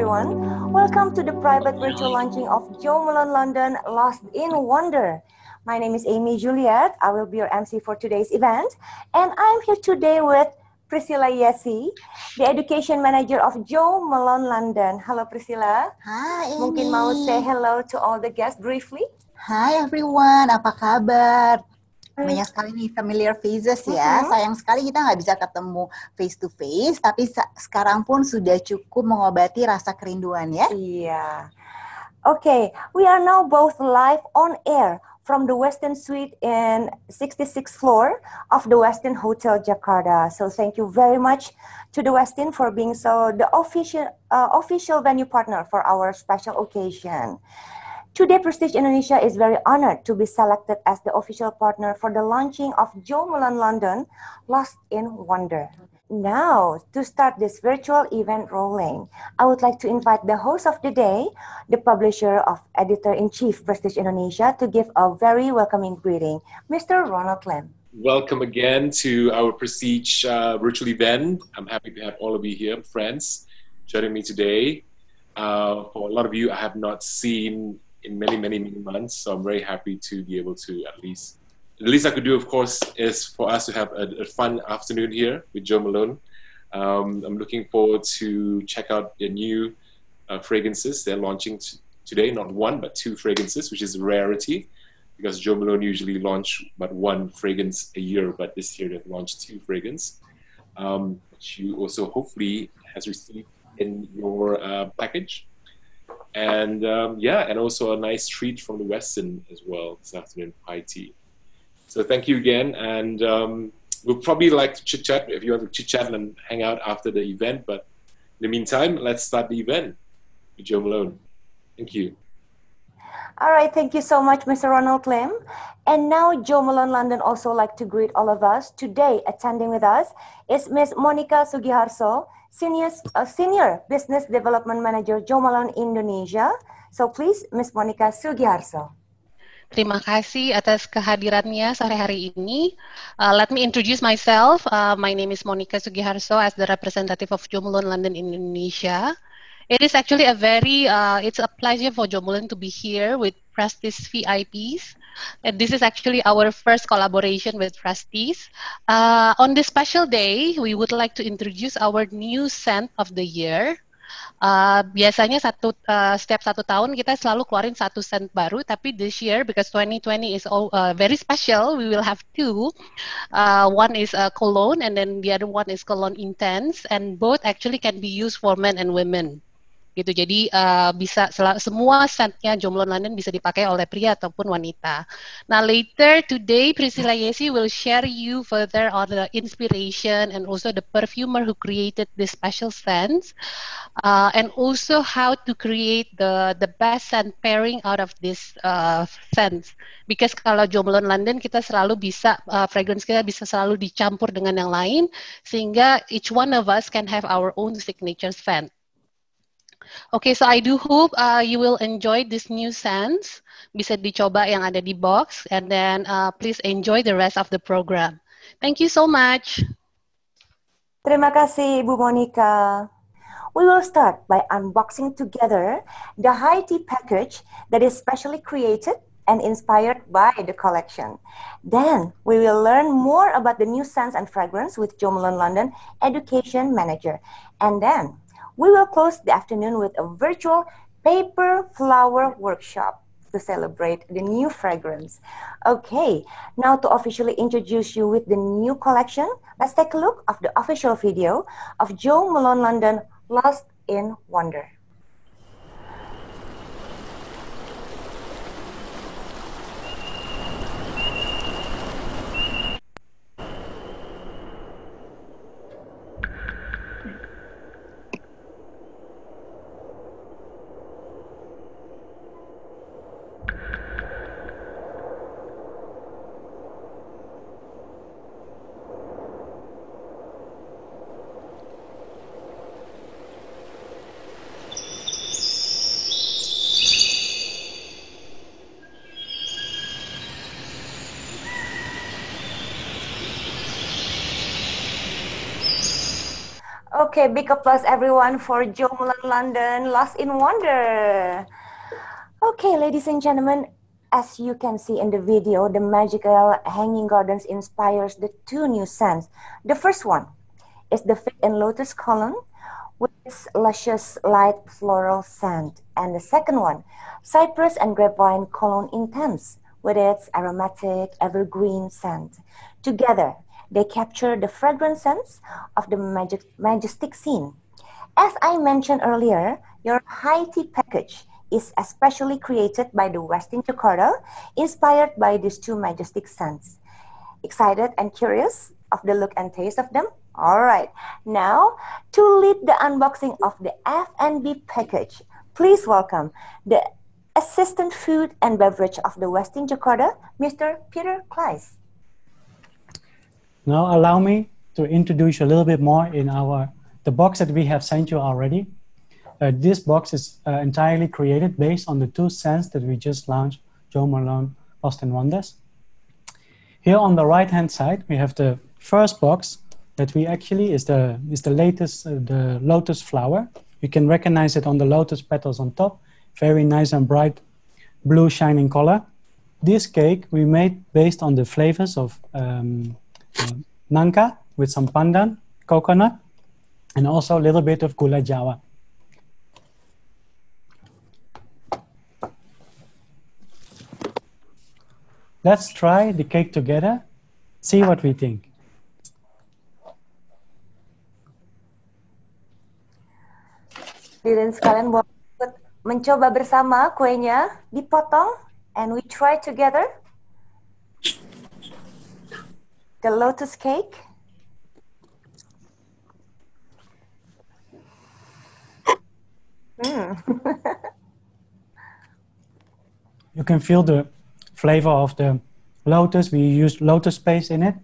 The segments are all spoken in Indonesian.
everyone. Welcome to the private virtual launching of Jo Malone London Lost in Wonder. My name is Amy Juliet. I will be your MC for today's event. And I'm here today with Priscilla Yesi, the Education Manager of Jo Malone London. Hello Priscilla. Hi Amy. Mungkin mau say hello to all the guests briefly? Hi everyone, apa kabar? Banyak sekali nih familiar faces ya. Sayang sekali kita nggak bisa ketemu face to face, tapi sekarang pun sudah cukup mengobati rasa kerinduan ya. Iya. Okay, we are now both live on air from the Westin Suite in 66th floor of the Westin Hotel Jakarta. So thank you very much to the Westin for being the official venue partner for our special occasion. Today, Prestige Indonesia is very honored to be selected as the official partner for the launching of Jo Malone London Lost in Wonder. Now, to start this virtual event rolling, I would like to invite the host of the day, the publisher of Editor-in-Chief Prestige Indonesia, to give a very welcoming greeting, Mr. Ronald Lim. Welcome again to our Prestige virtual event. I'm happy to have all of you here, friends, joining me today. For a lot of you, I have not seen in many months, so I'm very happy to be able to at least the least I could do, of course, is for us to have a fun afternoon here with Jo Malone. I'm looking forward to check out the new fragrances they're launching today, not one, but two fragrances, which is a rarity, because Jo Malone usually launch but one fragrance a year, but this year they've launched two fragrances, which you also hopefully has received in your package. And and also a nice treat from the Westin as well this afternoon, high tea. So thank you again, and we'll probably like to chit-chat if you want to chit-chat and hang out after the event, but in the meantime, let's start the event with Jo Malone. Thank you. All right, thank you so much, Mr. Ronald Lim. And now Jo Malone London also like to greet all of us. Today, attending with us is Ms. Monica Sugiharso, Senior Business Development Manager Jo Malone Indonesia. So please, Ms. Monica Sugiharso. Terima kasih atas kehadirannya sore hari ini. Let me introduce myself. My name is Monica Sugiharso as the representative of Jo Malone London in Indonesia. It is actually it's a pleasure for Jo Malone to be here with Prestige VIPs. And this is actually our first collaboration with Prestige. On this special day, we would like to introduce our new scent of the year. Biasanya setiap satu tahun kita selalu keluarin satu scent baru, tapi this year because 2020 is very special, we will have two. One is cologne and then the other one is cologne intense, and both actually can be used for men and women. Gitu. Jadi bisa semua scentnya Jo Malone London bisa dipakai oleh pria ataupun wanita. Now later today, Priscilla Yesi will share you further on the inspiration and also the perfumer who created this special scents, and also how to create the best scent pairing out of this scents. Because kalau Jo Malone London kita selalu bisa fragrance kita bisa selalu dicampur dengan yang lain sehingga each one of us can have our own signature scent. Okay, so I do hope you will enjoy this new scents. Bisa dicoba yang ada di box, and then please enjoy the rest of the program. Thank you so much. Terima kasih, Ibu Monica. We will start by unboxing together the high tea package that is specially created and inspired by the collection. Then we will learn more about the new scents and fragrance with Jo Malone London Education Manager. And then we will close the afternoon with a virtual paper flower workshop to celebrate the new fragrance. Okay, now to officially introduce you with the new collection, let's take a look of the official video of Jo Malone London Lost in Wonder. Okay, big applause everyone for Jo Mullen London, Lost in Wonder. Okay, ladies and gentlemen, as you can see in the video, the magical hanging gardens inspires the two new scents. The first one is the fig and lotus column with its luscious light floral scent. And the second one, cypress and grapevine cologne intense with its aromatic evergreen scent. Together, they capture the fragrant scents of the majestic scene. As I mentioned earlier, your high tea package is especially created by the Westin Jakarta, inspired by these two majestic scents. Excited and curious of the look and taste of them? Alright, now to lead the unboxing of the F&B package, please welcome the Assistant Food and Beverage of the Westin Jakarta, Mr. Peter Kleis. Now allow me to introduce you a little bit more in the box that we have sent you already. This box is entirely created based on the two scents that we just launched, Jo Malone Lost in Wonders. Here on the right hand side we have the first box that we actually is the latest, the lotus flower. You can recognize it on the lotus petals on top, very nice and bright blue shining color. This cake we made based on the flavors of nangka with some pandan, coconut, and also a little bit of gula jawa. Let's try the cake together, see what we think. Hadirin sekalian, boleh mencoba bersama kuenya, dipotong, and we try together the lotus cake. You can feel the flavor of the lotus. We used lotus paste in it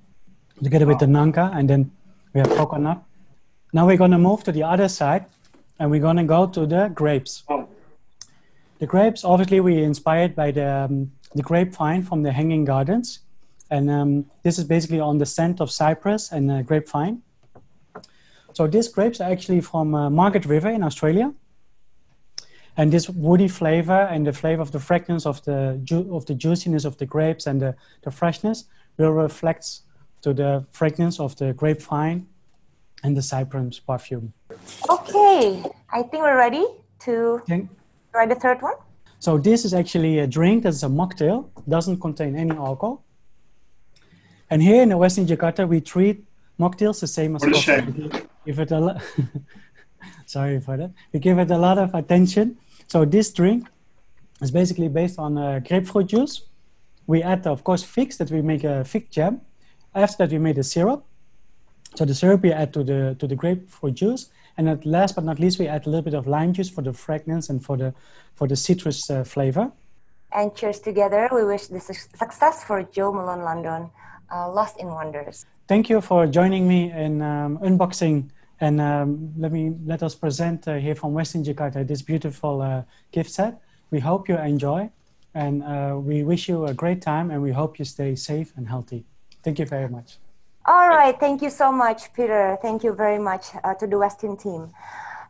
together with the nangka, and then we have coconut. Now we're going to move to the other side and we're going to go to the grapes. The grapes, obviously we inspired by the grapevine from the Hanging Gardens. And this is basically on the scent of cypress and grapevine. So these grapes are actually from Margaret River in Australia. And this woody flavor and the flavor of the fragrance of the juiciness of the grapes and the freshness will reflect to the fragrance of the grapevine and the cypress perfume. Okay, I think we're ready to try the third one. So this is actually a drink that's a mocktail, doesn't contain any alcohol. And here in the Westin Jakarta, we treat mocktails the same as coffee. Give it a sorry for that. We give it a lot of attention. So this drink is basically based on grapefruit juice. We add, of course, figs that we make a fig jam. After that, we made a syrup. So the syrup we add to the grapefruit juice. And at last but not least, we add a little bit of lime juice for the fragrance and for the citrus flavor. And cheers together. We wish this success for Jo Malone London, Lost in Wonders. Thank you for joining me in unboxing. And let us present here from Westin Jakarta this beautiful gift set. We hope you enjoy, and we wish you a great time, and we hope you stay safe and healthy. Thank you very much. All right, thank you so much, Peter. Thank you very much to the Westin team.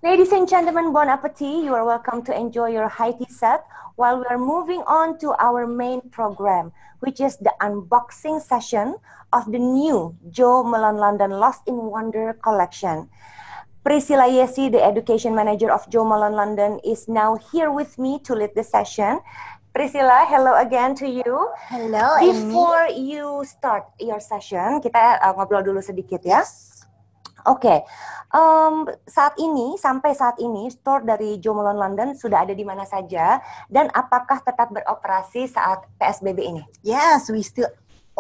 Ladies and gentlemen, bon appetit. You are welcome to enjoy your high tea set while we are moving on to our main program, which is the unboxing session of the new Jo Malone London Lost in Wonder collection. Priscilla Yesi, the education manager of Jo Malone London, is now here with me to lead the session. Priscilla, hello again to you. Hello, Before you start your session, kita ngobrol dulu sedikit ya. Oke, sampai saat ini, store dari Jo Malone London sudah ada di mana saja, dan apakah tetap beroperasi saat PSBB ini? Yes, we still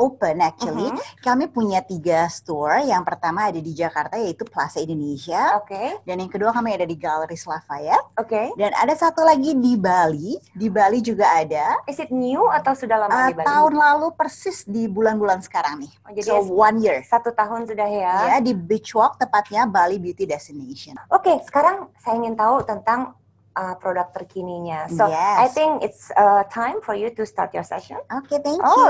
open actually. Kami punya 3 store. Yang pertama ada di Jakarta yaitu Plaza Indonesia. Dan yang kedua kami ada di Galeries Lafayette. Dan ada satu lagi di Bali. Di Bali juga ada. Is it new atau sudah lama di Bali? Tahun lalu persis di bulan-bulan sekarang nih. Jadi so 1 year. 1 tahun sudah ya. Ya, di Beach Walk, tepatnya Bali Beauty Destination. Oke, sekarang saya ingin tahu tentang produk terkininya. So, yes. I think it's time for you to start your session. Oke, thank you.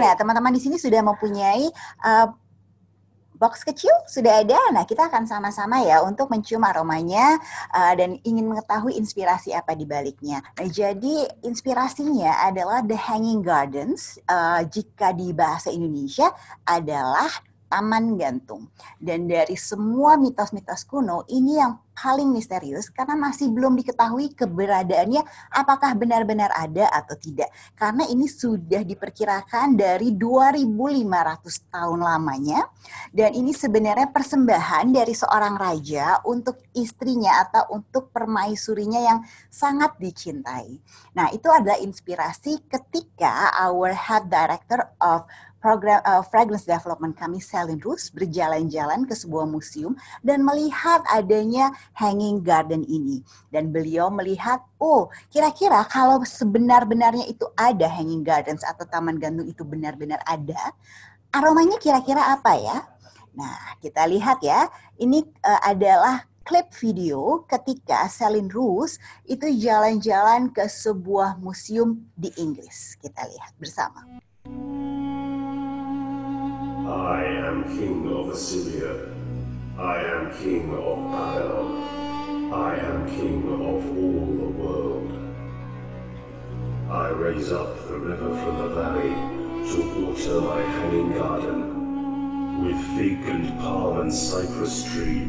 Nah, teman-teman di sini sudah mempunyai box kecil sudah ada. Nah, kita akan sama-sama ya untuk mencium aromanya dan ingin mengetahui inspirasi apa di baliknya. Nah, jadi inspirasinya adalah The Hanging Gardens. Jika di bahasa Indonesia adalah Taman Gantung. Dan dari semua mitos-mitos kuno, ini yang paling misterius karena masih belum diketahui keberadaannya apakah benar-benar ada atau tidak. Karena ini sudah diperkirakan dari 2.500 tahun lamanya. Dan ini sebenarnya persembahan dari seorang raja untuk istrinya atau untuk permaisurinya yang sangat dicintai. Nah, itu adalah inspirasi ketika our head director of program fragrance development kami, Celine Roos, berjalan-jalan ke sebuah museum dan melihat adanya hanging garden ini. Dan beliau melihat, oh, kira-kira kalau sebenar-benarnya itu ada hanging gardens atau taman gantung itu benar-benar ada, aromanya kira-kira apa ya? Nah, kita lihat ya, ini adalah klip video ketika Celine Roos itu jalan-jalan ke sebuah museum di Inggris. Kita lihat bersama. I am king of Assyria. I am king of Babylon. I am king of all the world. I raise up the river from the valley to water my hanging garden, with fig and palm and cypress tree,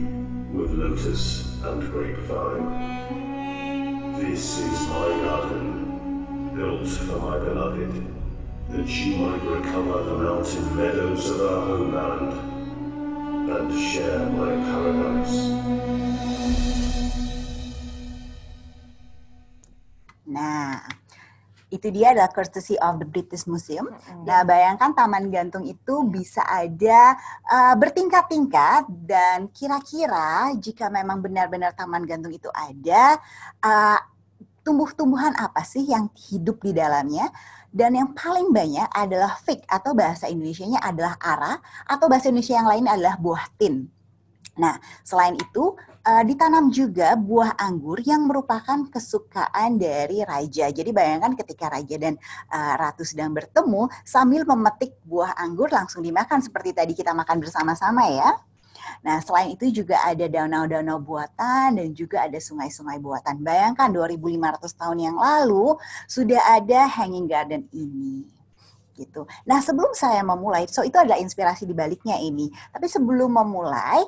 with lotus and grapevine. This is my garden, built for my beloved, that she might recover the mountain meadows of her homeland and share my paradise. Nah, itu dia adalah courtesy of the British Museum. Nah, bayangkan taman gantung itu bisa ada bertingkat-tingkat dan kira-kira jika memang benar-benar taman gantung itu ada, tumbuh-tumbuhan apa sih yang hidup di dalamnya? Dan yang paling banyak adalah fig atau bahasa Indonesianya adalah ara atau bahasa Indonesia yang lain adalah buah tin. Nah, selain itu ditanam juga buah anggur yang merupakan kesukaan dari raja. Jadi bayangkan ketika raja dan ratu sedang bertemu sambil memetik buah anggur langsung dimakan seperti tadi kita makan bersama-sama ya. Nah, selain itu juga ada danau-danau buatan dan juga ada sungai-sungai buatan. Bayangkan 2.500 tahun yang lalu sudah ada hanging garden ini. Gitu. Nah, sebelum saya memulai, itu adalah inspirasi di baliknya ini. Tapi sebelum memulai,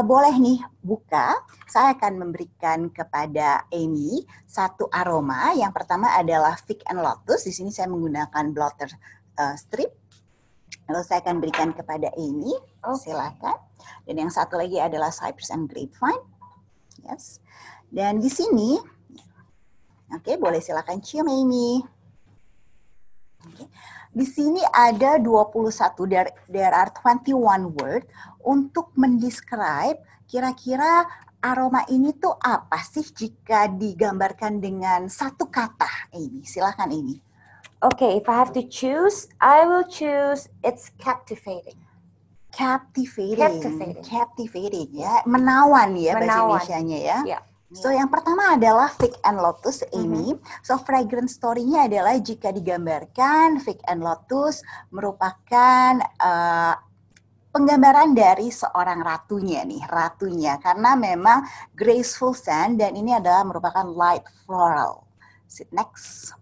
boleh nih buka. Saya akan memberikan kepada Amy satu aroma. Yang pertama adalah fig and lotus. Di sini saya menggunakan blotter strip. Lalu saya akan berikan kepada Amy. Silakan. Dan yang satu lagi adalah cypress and grapevine. Yes. Dan di sini, oke, boleh silakan cium Amy. Oke. Di sini ada 21, there are 21 word untuk mendescribe kira-kira aroma ini tuh apa sih jika digambarkan dengan satu kata. Amy, silakan Amy. Okay, if I have to choose, I will choose it's captivating. Captivating ya, menawan ya bahasa Indonesianya ya. Yeah. So yang pertama adalah fig and lotus, Amy. So fragrance story-nya adalah jika digambarkan fig and lotus merupakan penggambaran dari seorang ratunya karena memang graceful scent dan ini adalah merupakan light floral. Sit next.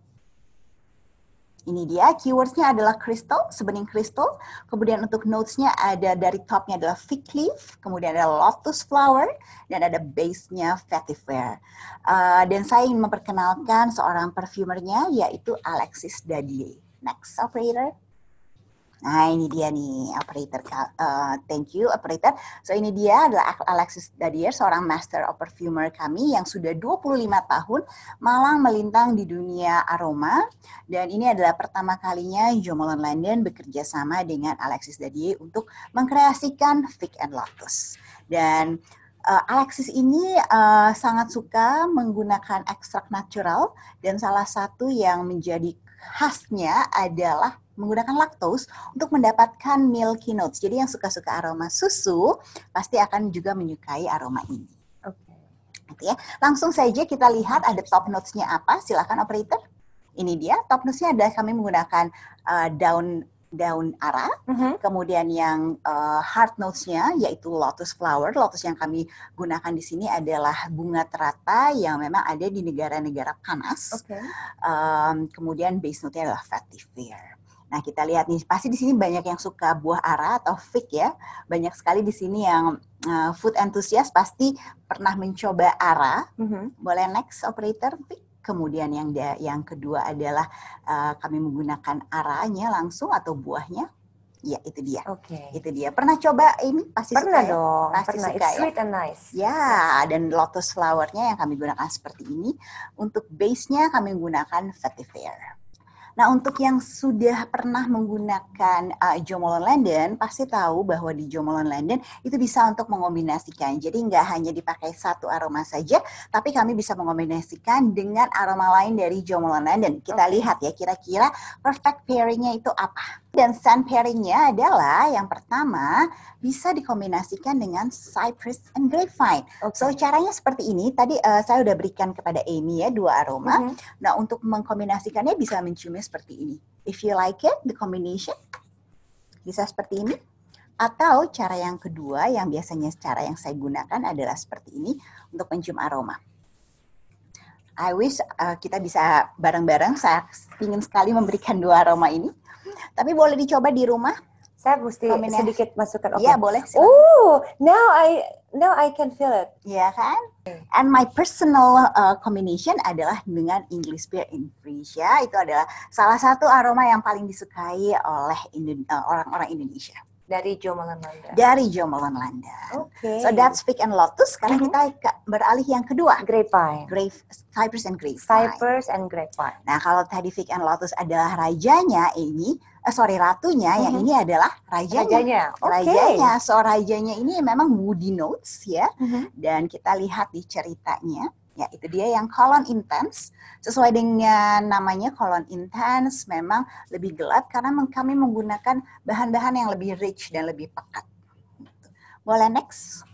Ini dia, keywords-nya adalah crystal, sebening crystal. Kemudian untuk notes-nya ada dari top-nya adalah fig leaf, kemudian ada lotus flower, dan ada base-nya vetiver. Dan saya ingin memperkenalkan seorang perfumernya, yaitu Alexis Dadier. Next, operator. Nah, ini dia nih, operator. Thank you, operator. So, ini dia adalah Alexis Dadier, seorang master of perfumer kami yang sudah 25 tahun malang melintang di dunia aroma. Dan ini adalah pertama kalinya Jo Malone London bekerja sama dengan Alexis Dadier untuk mengkreasikan fig and lotus. Dan Alexis ini sangat suka menggunakan ekstrak natural dan salah satu yang menjadi khasnya adalah menggunakan lactose untuk mendapatkan milky notes. Jadi yang suka-suka aroma susu pasti akan juga menyukai aroma ini. Oke. Ya. Langsung saja kita lihat ada top notes-nya apa. Silakan operator. Ini dia top notes-nya adalah kami menggunakan daun daun ara. Kemudian yang heart notes-nya yaitu lotus flower. Lotus yang kami gunakan di sini adalah bunga teratai yang memang ada di negara-negara panas. Kemudian base note-nya adalah vetiver. Nah, kita lihat nih, pasti di sini banyak yang suka buah ara atau fig ya. Banyak sekali di sini yang food enthusiast pasti pernah mencoba ara. Boleh next operator, fig. Kemudian yang kedua adalah kami menggunakan aranya langsung atau buahnya. Ya, itu dia. Itu dia. Pernah coba ini? Pasti Pernah suka dong. Ya? Pasti Pernah. suka It's ya. sweet and nice. Ya, dan lotus flower-nya yang kami gunakan seperti ini. Untuk base-nya kami menggunakan vetiver. Nah, untuk yang sudah pernah menggunakan Jo Malone London, pasti tahu bahwa di Jo Malone London itu bisa untuk mengombinasikan. Jadi nggak hanya dipakai satu aroma saja, tapi kami bisa mengombinasikan dengan aroma lain dari Jo Malone London. Kita lihat ya, kira-kira perfect pairing-nya itu apa. Dan scent pairing-nya adalah yang pertama bisa dikombinasikan dengan cypress and grapevine. So caranya seperti ini. Tadi saya udah berikan kepada Amy ya 2 aroma. Nah, untuk mengkombinasikannya bisa menciumnya seperti ini. If you like it, the combination bisa seperti ini. Atau cara yang kedua yang biasanya cara yang saya gunakan adalah seperti ini untuk mencium aroma. I wish kita bisa bareng-bareng. Saya ingin sekali memberikan 2 aroma ini. Tapi boleh dicoba di rumah. Saya mesti sedikit masukkan. Iya, boleh. Oh, now I can feel it. Iya kan? And my personal combination adalah dengan English Pear Indonesia. Itu adalah salah satu aroma yang paling disukai oleh orang-orang Indonesia. Dari Jo Malone London. Dari Jo Malone London. So that's fig and lotus. Sekarang kita beralih yang kedua. Grapevine. Cypress and grapevine. Cypress and grapevine. Nah, kalau tadi fig and lotus adalah rajanya, ini ratunya, yang ini adalah rajanya. Rajanya. So rajanya ini memang woody notes ya. Dan kita lihat di ceritanya. Ya, itu dia yang colon intense. Sesuai dengan namanya colon intense, memang lebih gelap karena kami menggunakan bahan-bahan yang lebih rich dan lebih pekat. Boleh next.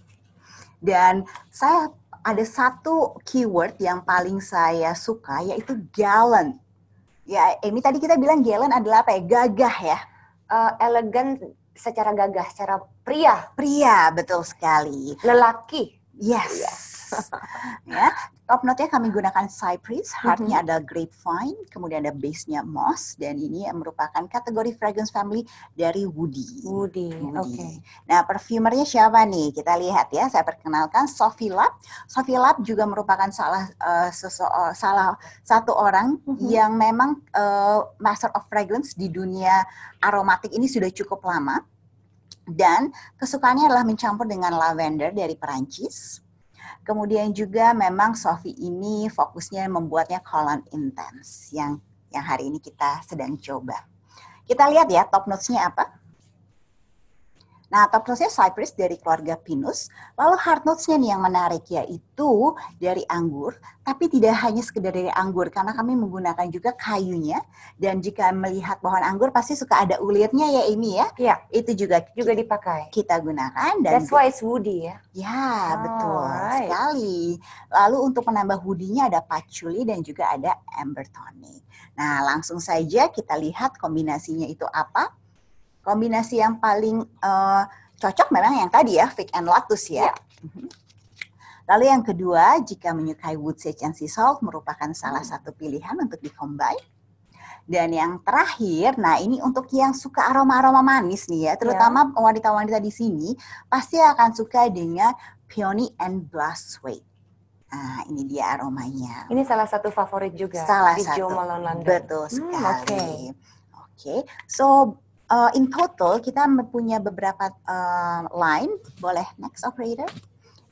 Dan saya ada satu keyword yang paling saya suka, yaitu gallant. Ya, ini tadi kita bilang gallant adalah apa ya? Gagah ya. Elegan secara gagah, secara pria. Pria, betul sekali. Lelaki. Yes. Ya, top note-nya kami gunakan cypress, heart-nya ada grapevine, kemudian ada base-nya moss, dan ini merupakan kategori fragrance family dari woody. Woody. Nah, perfumernya siapa nih? Kita lihat ya, saya perkenalkan Sophie Lab. Sophie Lab juga merupakan salah satu orang yang memang master of fragrance di dunia aromatik ini sudah cukup lama. Dan kesukaannya adalah mencampur dengan lavender dari Perancis. Kemudian juga memang Sophie ini fokusnya membuatnya colon intense yang hari ini kita sedang coba. Kita lihat ya top notes-nya apa. Nah, top notes-nya cypress dari keluarga Pinus. Lalu heart notes-nya nih yang menarik, yaitu dari anggur. Tapi tidak hanya sekedar dari anggur, karena kami menggunakan juga kayunya. Dan jika melihat pohon anggur, pasti suka ada ulirnya ya, Amy ya? Iya. Itu juga dipakai. Kita gunakan. Dan that's why it's woody ya? Ya, betul sekali. Lalu untuk menambah woody-nya ada patchouli dan juga ada amber tonic. Nah, langsung saja kita lihat kombinasinya itu apa. Kombinasi yang paling cocok memang yang tadi ya, fig and lotus ya. Lalu yang kedua, jika menyukai wood sage and sea salt merupakan salah satu pilihan untuk di-combine. Dan yang terakhir, nah ini untuk yang suka aroma-aroma manis nih ya, terutama wanita-wanita di sini pasti akan suka dengan peony and bloodthwaite. Nah, ini dia aromanya. Ini salah satu favorit juga di Jo Malone London. Betul sekali. Oke. So in total kita punya beberapa line. Boleh next operator.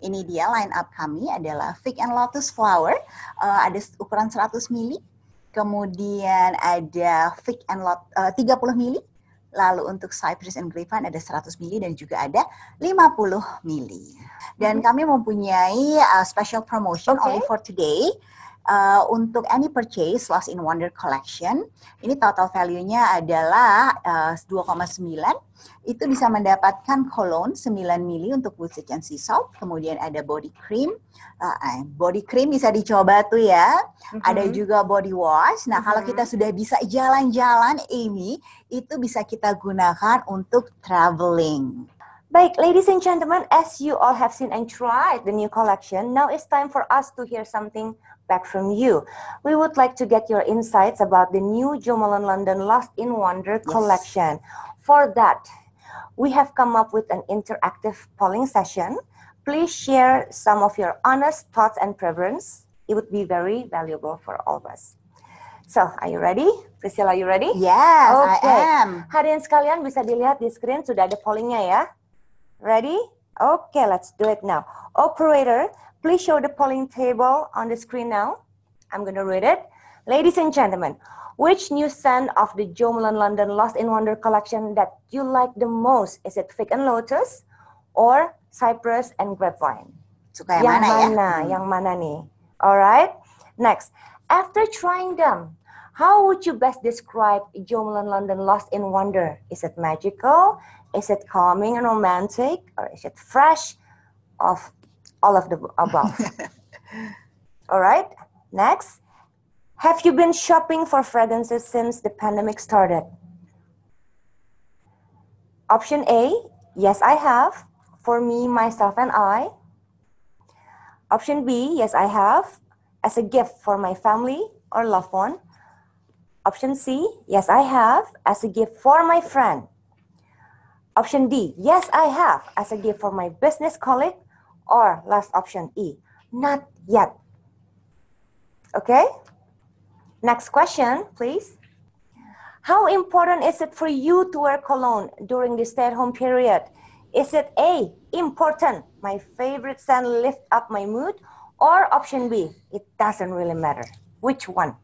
Ini dia line up kami adalah fig and lotus flower, ada ukuran 100 ml. Kemudian ada fig and lotus 30 ml. Lalu untuk cypress and grapevine ada 100 ml dan juga ada 50 ml. Dan kami mempunyai special promotion only for today. Untuk any purchase Lost in Wonder Collection, ini total value-nya adalah 2,9. Itu bisa mendapatkan cologne 9 mili untuk Woodset and Sea Salt. Kemudian ada body cream. Body cream bisa dicoba tuh ya. Ada juga body wash. Nah, kalau kita sudah bisa jalan-jalan, Amy, itu bisa kita gunakan untuk traveling. Baik, ladies and gentlemen, as you all have seen and tried the new collection, now it's time for us to hear something back from you. We would like to get your insights about the new Jo Malone London Lost in Wonder collection. For that, we have come up with an interactive polling session. Please share some of your honest thoughts and preference. It would be very valuable for all of us. So, are you ready? Priscilla, are you ready? Yes, Okay. I am. Hadirin sekalian, bisa dilihat di screen, sudah ada pollingnya ya. Ready? Okay, let's do it now. Operator, please show the polling table on the screen now. I'm going to read it. Ladies and gentlemen, which new scent of the Jo Malone London Lost in Wonder collection that you like the most? Is it Fig and Lotus or Cypress and Grapevine? Suka yang mana ya? Yang mana nih? Alright. Next, after trying them, how would you best describe Jo Malone London Lost in Wonder? Is it magical? Is it calming and romantic? Or is it fresh? Of all of the above. Alright. Next, have you been shopping for fragrances since the pandemic started? Option A, yes, I have. For me, myself, and I. Option B, yes, I have. As a gift for my family or loved one. Option C, yes, I have. As a gift for my friend. Option D, yes, I have. As a gift for my business colleague. Or last option E, not yet. Okay? Next question, please. How important is it for you to wear cologne during the stay-at-home period? Is it A, important, my favorite scent lift up my mood? Or option B, it doesn't really matter. Which one?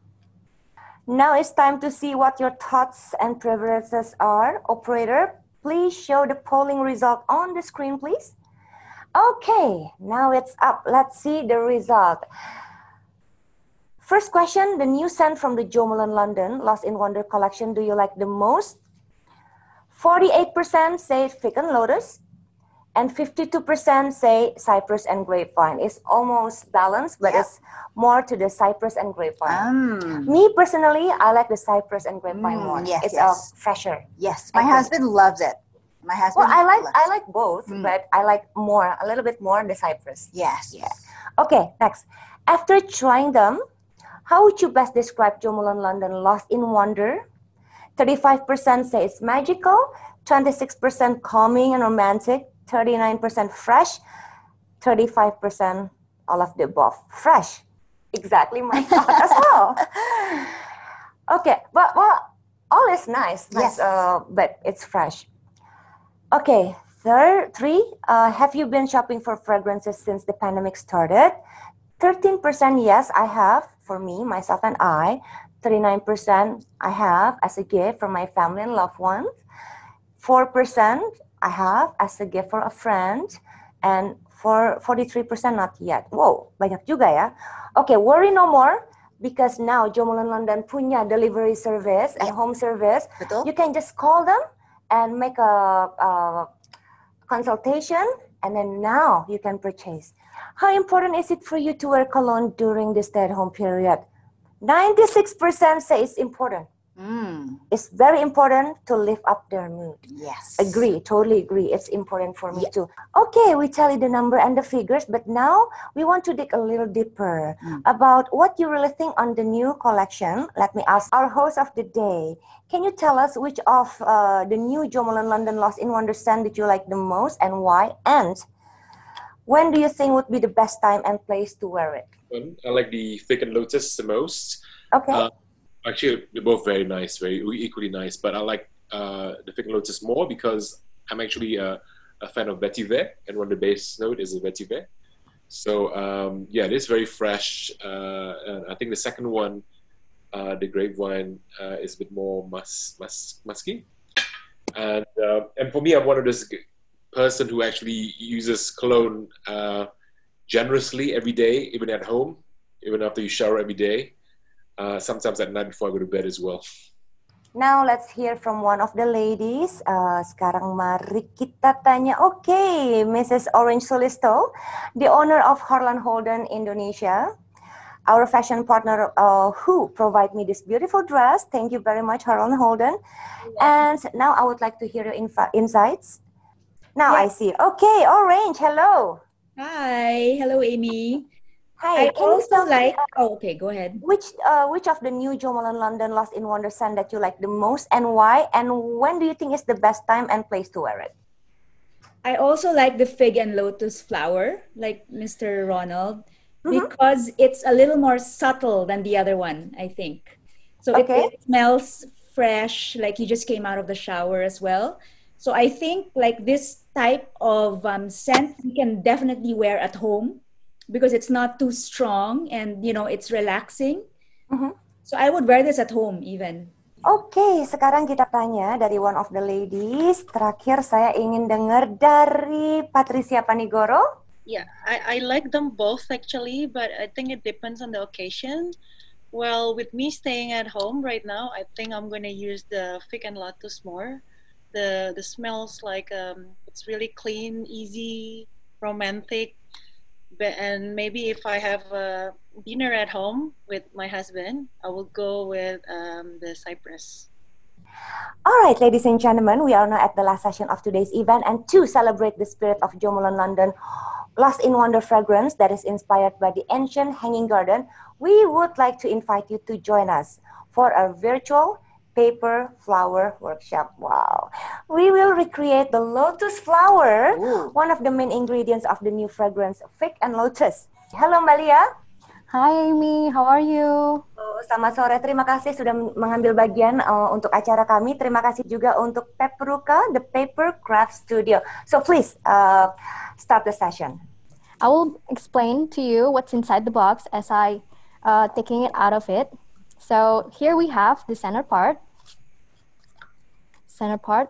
Now it's time to see what your thoughts and preferences are. Operator, please show the polling result on the screen, please. Okay, now it's up. Let's see the result. First question, the new scent from the Jo Malone London Lost in Wonder collection, do you like the most? 48% say Fig and Lotus, and 52% say Cypress and Grapevine. It's almost balanced, but it's more to the Cypress and Grapevine. Me personally, I like the Cypress and Grapevine more. Yes, it's fresher. Yes, my husband loves it. My husband. Well, I like both, but I like a little bit more the Cypress. Yes. Yeah. Okay, next. After trying them, how would you best describe Jo Malone London Lost in Wonder? 35% say it's magical, 26% calming and romantic, 39% fresh, 35% all of the above. Fresh. Exactly my thought as well. Okay, but well, all is nice. Yes. But it's fresh. Okay, three, have you been shopping for fragrances since the pandemic started? 13% yes, I have, for me, myself, and I. 39% I have as a gift for my family and loved ones. 4% I have as a gift for a friend. And for 43% not yet. Wow, banyak juga ya. Okay, worry no more. Because now Jo Malone London punya delivery service and home service. Betul. You can just call them and make a consultation, and then now you can purchase. How important is it for you to wear cologne during the stay-at-home period? 96% say it's important. It's very important to lift up their mood. Yes. Agree, totally agree. It's important for me too. Okay, we tell you the number and the figures, but now we want to dig a little deeper about what you really think on the new collection. Let me ask our host of the day. Can you tell us which of the new Jo Malone London Lost in Wonder scent did you like the most and why? And when do you think would be the best time and place to wear it? I like the Fig and Lotus the most. Okay. Actually, they're both very nice, very equally nice. But I like the Fig and Lotus more because I'm actually a fan of Vetiver, and one of the base note is a Vetiver. So yeah, it is very fresh. And I think the second one, the Grapevine, is a bit more musky. And for me, I'm one of those person who actually uses cologne generously every day, even at home. even after you shower every day. Sometimes at night before I go to bed as well. Now let's hear from one of the ladies. Sekarang mari kita tanya. Okay, Mrs. Orange Solisto, the owner of Harlan Holden Indonesia, our fashion partner who provide me this beautiful dress. Thank you very much, Harlan Holden. And now I would like to hear your insights. Now I see. Okay, Orange, hello. Hi, hello, Amy. Hi, I also like. Oh, okay, go ahead. Which of the new Jo Malone London Lost in Wonder scent that you like the most, and why? And when do you think is the best time and place to wear it? I also like the fig and lotus flower, like Mr. Ronald, because it's a little more subtle than the other one, I think. So it smells fresh, like you just came out of the shower as well. So I think like this type of scent you can definitely wear at home, because it's not too strong and, you know, it's relaxing. So I would wear this at home even. Okay, sekarang kita tanya dari one of the ladies. Terakhir saya ingin dengar dari Patricia Panigoro. Yeah, I like them both actually, but I think it depends on the occasion. Well, with me staying at home right now, I think I'm going to use the fig and lotus more. The smells like it's really clean, easy, romantic. And maybe if I have a dinner at home with my husband, I will go with the cypress. All right, ladies and gentlemen, we are now at the last session of today's event, and to celebrate the spirit of Jo Malone London Lost in Wonder fragrance that is inspired by the ancient hanging garden, we would like to invite you to join us for a virtual paper flower workshop. Wow. We will recreate the lotus flower, one of the main ingredients of the new fragrance, fig and lotus. Hello, Malia. Hi, Amy. How are you? Selamat sore. Terima kasih sudah mengambil bagian untuk acara kami. Terima kasih juga untuk Pepperuka, the Paper Craft Studio. So please start the session. I will explain to you what's inside the box as I taking it out of it. So here we have the center part,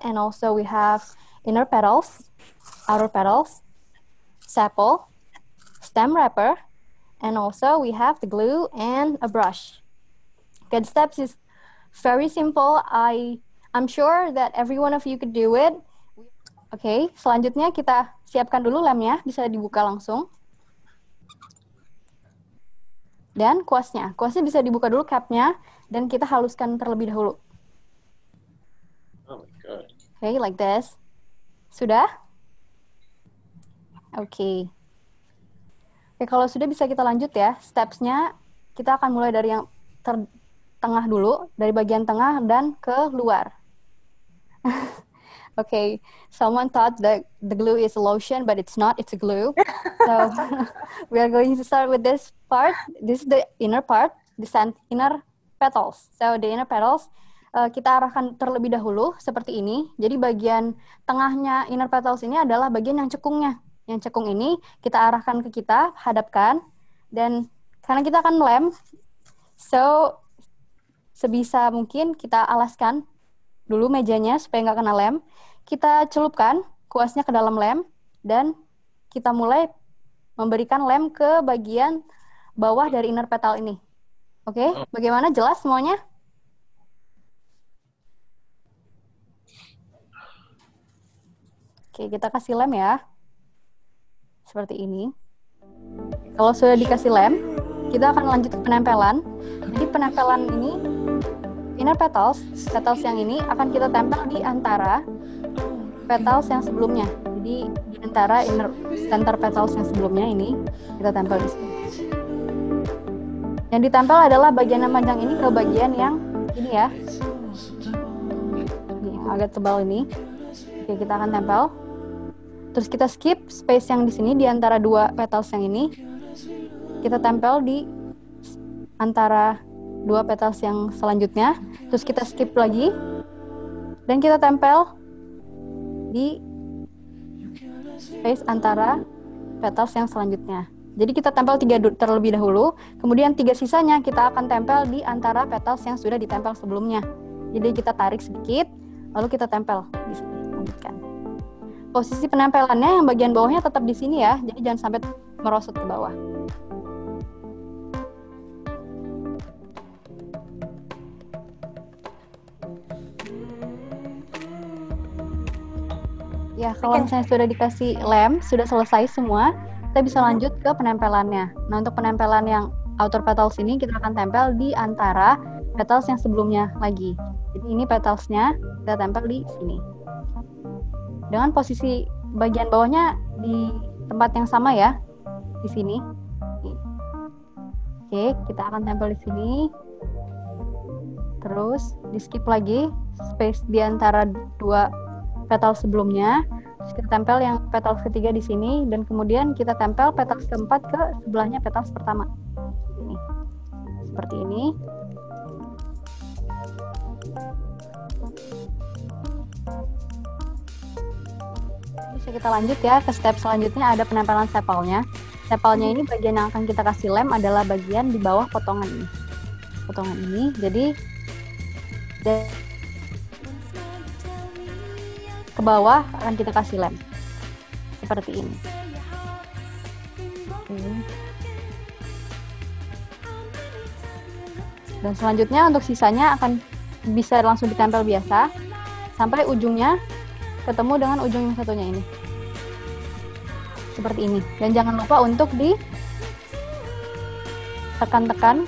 and also we have inner petals, outer petals, sepal, stem wrapper, and also we have the glue and a brush. Okay, the steps is very simple. I'm sure that every one of you could do it. Okay, selanjutnya kita siapkan dulu lemnya, bisa dibuka langsung. Dan kuasnya bisa dibuka dulu capnya, dan kita haluskan terlebih dahulu. Oh my God. Okay, like this. Sudah? Okay. Oke, kalau sudah bisa kita lanjut ya. Steps-nya kita akan mulai dari yang tengah dulu, dari bagian tengah dan ke luar. Okay, someone thought that the glue is a lotion, but it's not, it's a glue. So we are going to start with this part. This is the inner part, the inner petals. So the inner petals, kita arahkan terlebih dahulu seperti ini. Jadi bagian tengahnya inner petals ini adalah bagian yang cekungnya. Yang cekung ini kita arahkan ke kita, hadapkan. Dan karena kita akan lem, so sebisa mungkin kita alaskan dulu mejanya supaya nggak kena lem. Kita celupkan kuasnya ke dalam lem, dan kita mulai memberikan lem ke bagian bawah dari inner petal ini. Oke, bagaimana? Jelas semuanya? Oke, kita kasih lem ya. Seperti ini. Kalau sudah dikasih lem, kita akan lanjut ke penempelan. Jadi penempelan ini, inner petals yang ini akan kita tempel di antara petals yang sebelumnya. Jadi di antara inner center petals yang sebelumnya ini, kita tempel di sini. Yang ditempel adalah bagian yang panjang ini ke bagian yang ini ya. Ini yang agak tebal ini. Oke, kita akan tempel. Terus kita skip space yang di sini di antara dua petals yang ini. Kita tempel di antara dua petals yang selanjutnya. Terus kita skip lagi. Dan kita tempel di space antara petals yang selanjutnya. Jadi kita tempel 3 terlebih dahulu. Kemudian 3 sisanya kita akan tempel di antara petals yang sudah ditempel sebelumnya. Jadi kita tarik sedikit. Lalu kita tempel di sini. Lanjutkan. Posisi penempelannya yang bagian bawahnya tetap di sini ya, jadi jangan sampai merosot ke bawah. Ya, kalau misalnya sudah dikasih lem, sudah selesai semua, kita bisa lanjut ke penempelannya. Nah, untuk penempelan yang outer petals ini kita akan tempel di antara petals yang sebelumnya lagi. Jadi ini petalsnya kita tempel di sini. Dengan posisi bagian bawahnya di tempat yang sama ya, di sini. Oke, kita akan tempel di sini. Terus di skip lagi space di antara dua petal sebelumnya. Terus kita tempel yang petals ketiga di sini, dan kemudian kita tempel petals keempat ke sebelahnya petals pertama. Ini. Seperti ini. Bisa kita lanjut ya ke step selanjutnya, ada penempelan sepalnya. Sepalnya ini bagian yang akan kita kasih lem adalah bagian di bawah potongan ini. Potongan ini, jadi ke bawah akan kita kasih lem seperti ini. Dan selanjutnya untuk sisanya akan bisa langsung ditempel biasa sampai ujungnya ketemu dengan ujung yang satunya ini, seperti ini. Dan jangan lupa untuk ditekan-tekan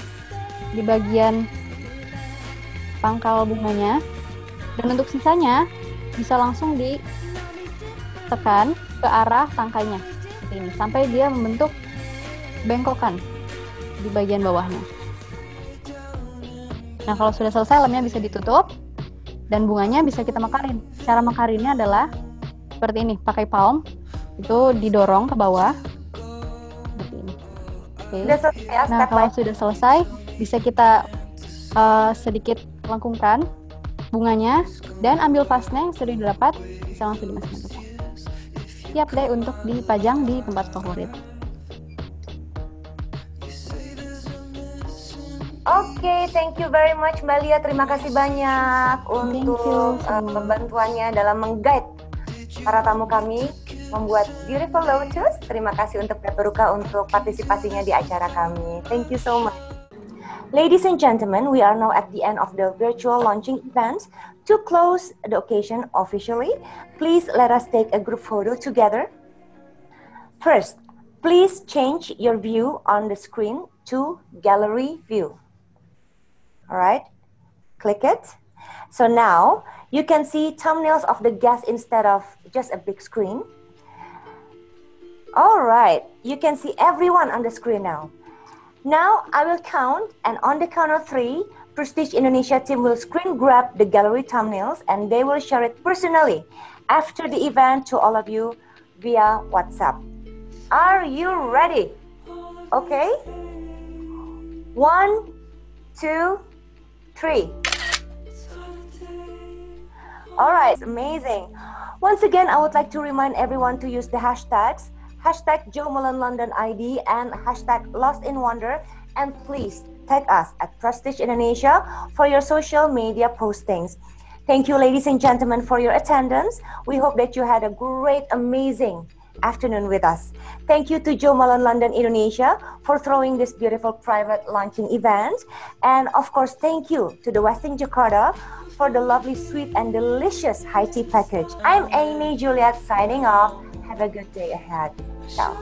di bagian pangkal bunganya. Dan untuk sisanya bisa langsung ditekan ke arah tangkainya seperti ini sampai dia membentuk bengkokan di bagian bawahnya. Nah, kalau sudah selesai, lemnya bisa ditutup dan bunganya bisa kita mekarin. Cara mekarinnya adalah seperti ini, pakai palm, itu didorong ke bawah seperti ini. Oke. Nah, kalau sudah selesai, bisa kita sedikit lengkungkan bunganya dan ambil vasnya yang sudah didapat, bisa langsung dimasukkan. Siap deh untuk dipajang di tempat favorit. Oke, thank you very much Mbak Lia. Terima kasih banyak untuk pembantuannya dalam meng-guide para tamu kami membuat beautiful lotus. Terima kasih untuk Peperuka untuk partisipasinya di acara kami. Thank you so much. Ladies and gentlemen, we are now at the end of the virtual launching event. To close the occasion officially, please let us take a group photo together. First, please change your view on the screen to gallery view. All right, click it. So now you can see thumbnails of the guests instead of just a big screen. All right, you can see everyone on the screen now. Now I will count, and on the count of 3, Prestige Indonesia team will screen grab the gallery thumbnails and they will share it personally after the event to all of you via WhatsApp. Are you ready? Okay. 1, 2, 3. All right, amazing. Once again, I would like to remind everyone to use the hashtags, #JoMullenLondonID and #LostInWonder, and please tag us at Prestige Indonesia for your social media postings. Thank you, ladies and gentlemen, for your attendance. We hope that you had a great, amazing afternoon with us. Thank you to Jo Malone London Indonesia for throwing this beautiful private launching event. And of course, thank you to the Westin Jakarta for the lovely, sweet, and delicious high tea package. I'm Amy Juliet signing off. Have a good day ahead. Ciao.